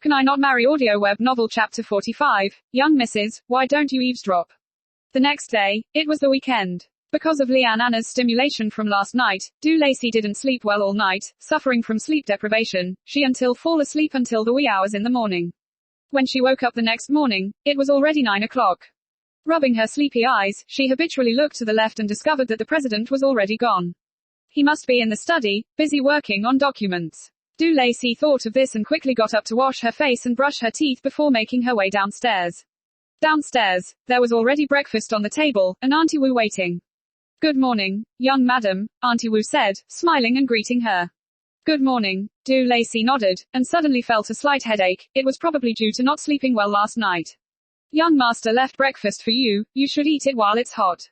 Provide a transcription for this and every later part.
Can I not marry? Audio web novel chapter 45. Young Mrs., why don't you eavesdrop? The next day, it was the weekend. Because of Leanne Anna's stimulation from last night, Du Lacey didn't sleep well all night, suffering from sleep deprivation, she until fall asleep until the wee hours in the morning. When she woke up the next morning, it was already 9 o'clock. Rubbing her sleepy eyes, she habitually looked to the left and discovered that the president was already gone. He must be in the study, busy working on documents. Du Lacey thought of this and quickly got up to wash her face and brush her teeth before making her way downstairs. Downstairs, there was already breakfast on the table, and Auntie Wu waiting. Good morning, young madam, Auntie Wu said, smiling and greeting her. Good morning, Du Lacey nodded, and suddenly felt a slight headache. It was probably due to not sleeping well last night. Young master left breakfast for you, you should eat it while it's hot.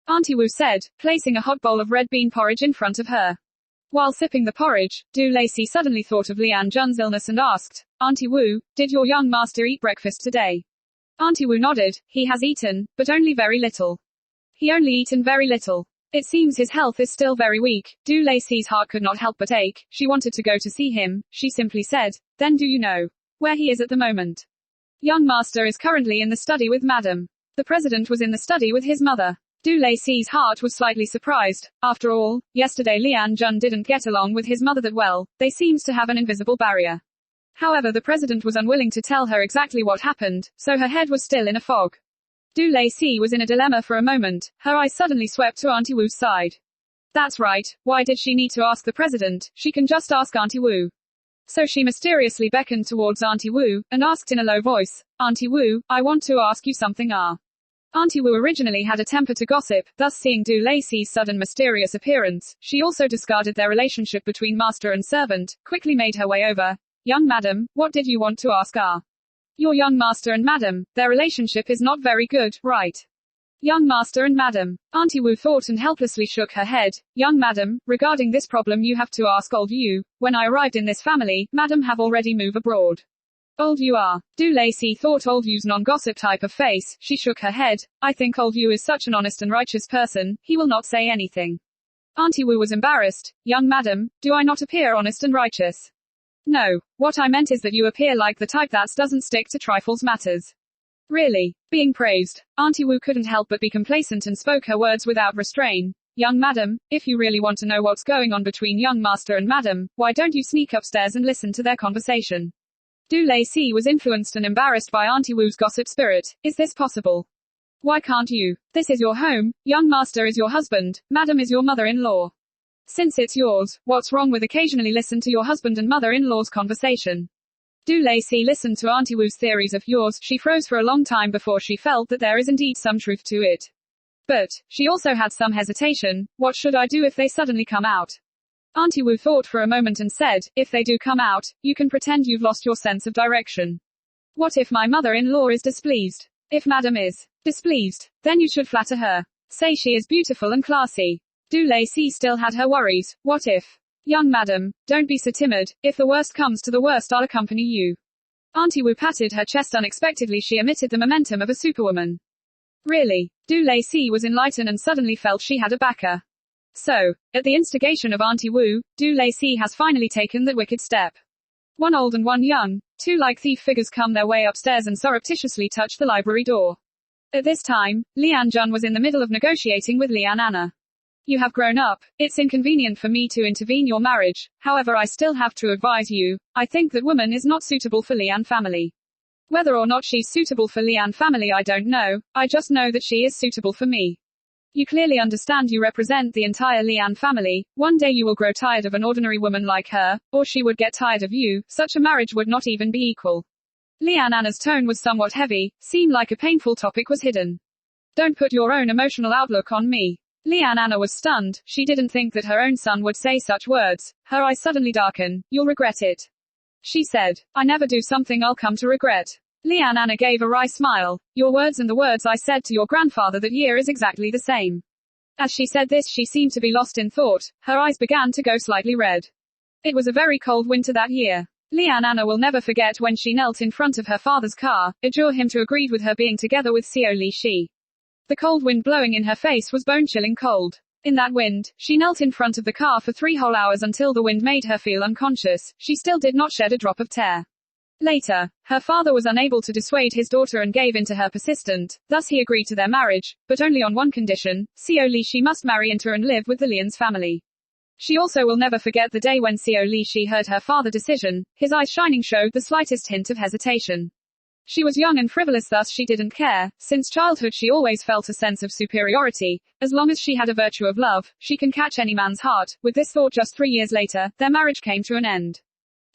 Auntie Wu said, placing a hot bowl of red bean porridge in front of her. While sipping the porridge, Du Lacey suddenly thought of Lian Jun's illness and asked, Auntie Wu, did your young master eat breakfast today? Auntie Wu nodded, he has eaten, but only very little. He only eaten very little. It seems his health is still very weak. Du Lacey's heart could not help but ache. She wanted to go to see him. She simply said, then do you know where he is at the moment? Young master is currently in the study with madam. The president was in the study with his mother. Du Lacey's heart was slightly surprised. After all, yesterday Lian Jun didn't get along with his mother that well. They seems to have an invisible barrier. However, the president was unwilling to tell her exactly what happened, so her head was still in a fog. Du Lacey was in a dilemma for a moment. Her eyes suddenly swept to Auntie Wu's side. That's right, why did she need to ask the president? She can just ask Auntie Wu. So she mysteriously beckoned towards Auntie Wu, and asked in a low voice, Auntie Wu, I want to ask you something. Auntie Wu originally had a temper to gossip, thus seeing Du Lacey's sudden mysterious appearance, she also discarded their relationship between master and servant, quickly made her way over. Young madam, what did you want to ask? Your young master and madam, their relationship is not very good, right? Young master and madam. Auntie Wu thought and helplessly shook her head. Young madam, regarding this problem you have to ask old you. When I arrived in this family, madam have already moved abroad. Old you are. Du Lacey thought old you's non-gossip type of face. She shook her head. I think old you is such an honest and righteous person, he will not say anything. Auntie Wu was embarrassed. Young madam, do I not appear honest and righteous? No, what I meant is that you appear like the type that doesn't stick to trifles matters. Really? Being praised. Auntie Wu couldn't help but be complacent and spoke her words without restraint. Young madam, if you really want to know what's going on between young master and madam, why don't you sneak upstairs and listen to their conversation? Du Lacey was influenced and embarrassed by Auntie Wu's gossip spirit. Is this possible? Why can't you? This is your home, young master is your husband, madam is your mother-in-law. Since it's yours, what's wrong with occasionally listen to your husband and mother-in-law's conversation? Du Lacey listened to Auntie Wu's theories of yours. She froze for a long time before she felt that there is indeed some truth to it. But, she also had some hesitation. What should I do if they suddenly come out? Auntie Wu thought for a moment and said, if they do come out, you can pretend you've lost your sense of direction. What if my mother-in-law is displeased? If madam is displeased, then you should flatter her. Say she is beautiful and classy. Du Lacey still had her worries. What if? Young madam, don't be so timid. If the worst comes to the worst, I'll accompany you. Auntie Wu patted her chest unexpectedly. She emitted the momentum of a superwoman. Really? Du Lacey was enlightened and suddenly felt she had a backer. So, at the instigation of Auntie Wu, Du Lacey has finally taken the wicked step. One old and one young, two like thief figures come their way upstairs and surreptitiously touch the library door. At this time, Lian Jun was in the middle of negotiating with Lian Anna. You have grown up. It's inconvenient for me to intervene your marriage. However, I still have to advise you. I think that woman is not suitable for Lian family. Whether or not she's suitable for Lian family I don't know. I just know that she is suitable for me. You clearly understand you represent the entire Lian family. One day you will grow tired of an ordinary woman like her, or she would get tired of you. Such a marriage would not even be equal. Lian Anna's tone was somewhat heavy. Seemed like a painful topic was hidden. Don't put your own emotional outlook on me. Lian Anna was stunned. She didn't think that her own son would say such words. Her eyes suddenly darkened. You'll regret it. She said, I never do something I'll come to regret. Lian Anna gave a wry smile. Your words and the words I said to your grandfather that year is exactly the same. As she said this, she seemed to be lost in thought. Her eyes began to go slightly red. It was a very cold winter that year. Lian Anna will never forget when she knelt in front of her father's car, adjure him to agree with her being together with Xiao Li Shi. The cold wind blowing in her face was bone-chilling cold. In that wind, she knelt in front of the car for 3 whole hours until the wind made her feel unconscious. She still did not shed a drop of tear. Later, her father was unable to dissuade his daughter and gave in to her persistent, thus he agreed to their marriage, but only on one condition: Seo Li must marry into and live with the Lian's family. She also will never forget the day when Seo Li heard her father's decision. His eyes shining showed the slightest hint of hesitation. She was young and frivolous, thus she didn't care. Since childhood she always felt a sense of superiority. As long as she had a virtue of love, she can catch any man's heart. With this thought, just 3 years later, their marriage came to an end.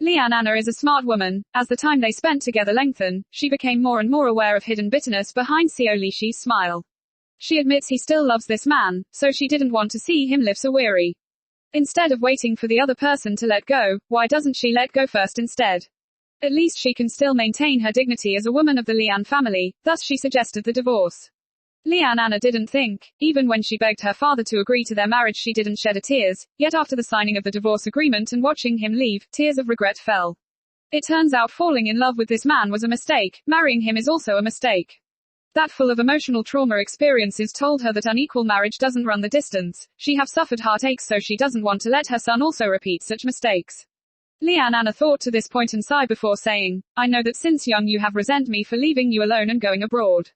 Lian Anna is a smart woman. As the time they spent together lengthened, she became more and more aware of hidden bitterness behind Seo Li's smile. She admits he still loves this man, so she didn't want to see him live so weary. Instead of waiting for the other person to let go, why doesn't she let go first instead? At least she can still maintain her dignity as a woman of the Lian family, thus she suggested the divorce. Lian Anna didn't think. Even when she begged her father to agree to their marriage she didn't shed a tears, yet after the signing of the divorce agreement and watching him leave, tears of regret fell. It turns out falling in love with this man was a mistake, marrying him is also a mistake. That full of emotional trauma experiences told her that unequal marriage doesn't run the distance. She have suffered heartaches, so she doesn't want to let her son also repeat such mistakes. Lian Anna thought to this point and sighed before saying, I know that since young you have resent me for leaving you alone and going abroad.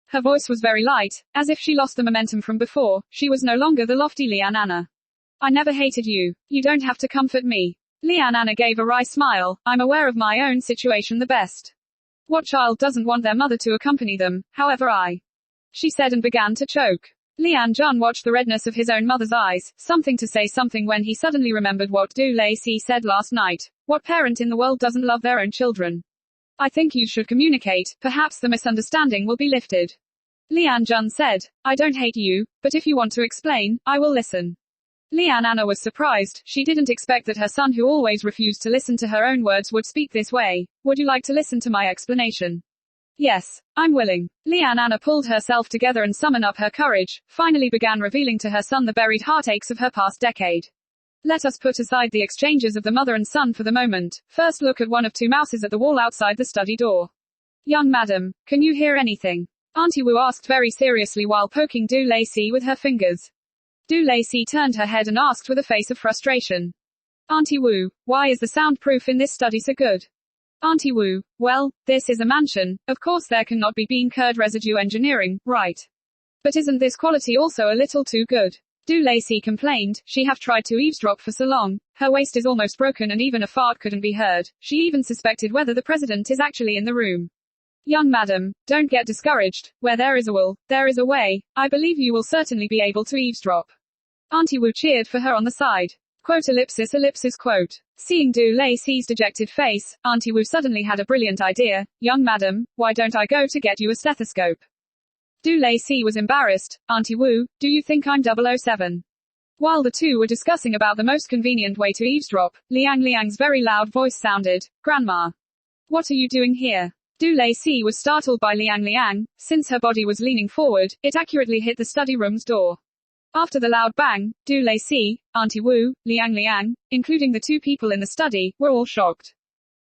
Her voice was very light, as if she lost the momentum from before. She was no longer the lofty Lian Anna. I never hated you. You don't have to comfort me. Lian Anna gave a wry smile. I'm aware of my own situation the best. What child doesn't want their mother to accompany them? However, she said and began to choke. Lian Jun watched the redness of his own mother's eyes, something to say something when he suddenly remembered what Du Lacey said last night. What parent in the world doesn't love their own children? I think you should communicate, perhaps the misunderstanding will be lifted. Lian Jun said, I don't hate you, but if you want to explain, I will listen. Lian Anna was surprised. She didn't expect that her son, who always refused to listen to her own words, would speak this way. Would you like to listen to my explanation? Yes, I'm willing. Lian Anna pulled herself together and summoned up her courage, finally began revealing to her son the buried heartaches of her past decade. Let us put aside the exchanges of the mother and son for the moment. First look at one of two mouses at the wall outside the study door. Young madam, can you hear anything? Auntie Wu asked very seriously while poking Du Lacey with her fingers. Du Lacey turned her head and asked with a face of frustration. Auntie Wu, why is the soundproof in this study so good? Auntie Wu, well, this is a mansion, of course there cannot be bean curd residue engineering, right? But isn't this quality also a little too good? Du Lacey complained. She have tried to eavesdrop for so long. Her waist is almost broken and even a fart couldn't be heard. She even suspected whether the president is actually in the room. Young madam, don't get discouraged. Where there is a will, there is a way. I believe you will certainly be able to eavesdrop. Auntie Wu cheered for her on the side. Quote ellipsis quote. Seeing Du Lacey's dejected face, Auntie Wu suddenly had a brilliant idea. Young madam, why don't I go to get you a stethoscope? Du Lacey was embarrassed. Auntie Wu, do you think I'm 007? While the two were discussing about the most convenient way to eavesdrop, Liang's very loud voice sounded. Grandma. What are you doing here? Du Lacey was startled by Liang. Since her body was leaning forward, it accurately hit the study room's door. After the loud bang, Du Lacey, Auntie Wu, Liang, including the two people in the study, were all shocked.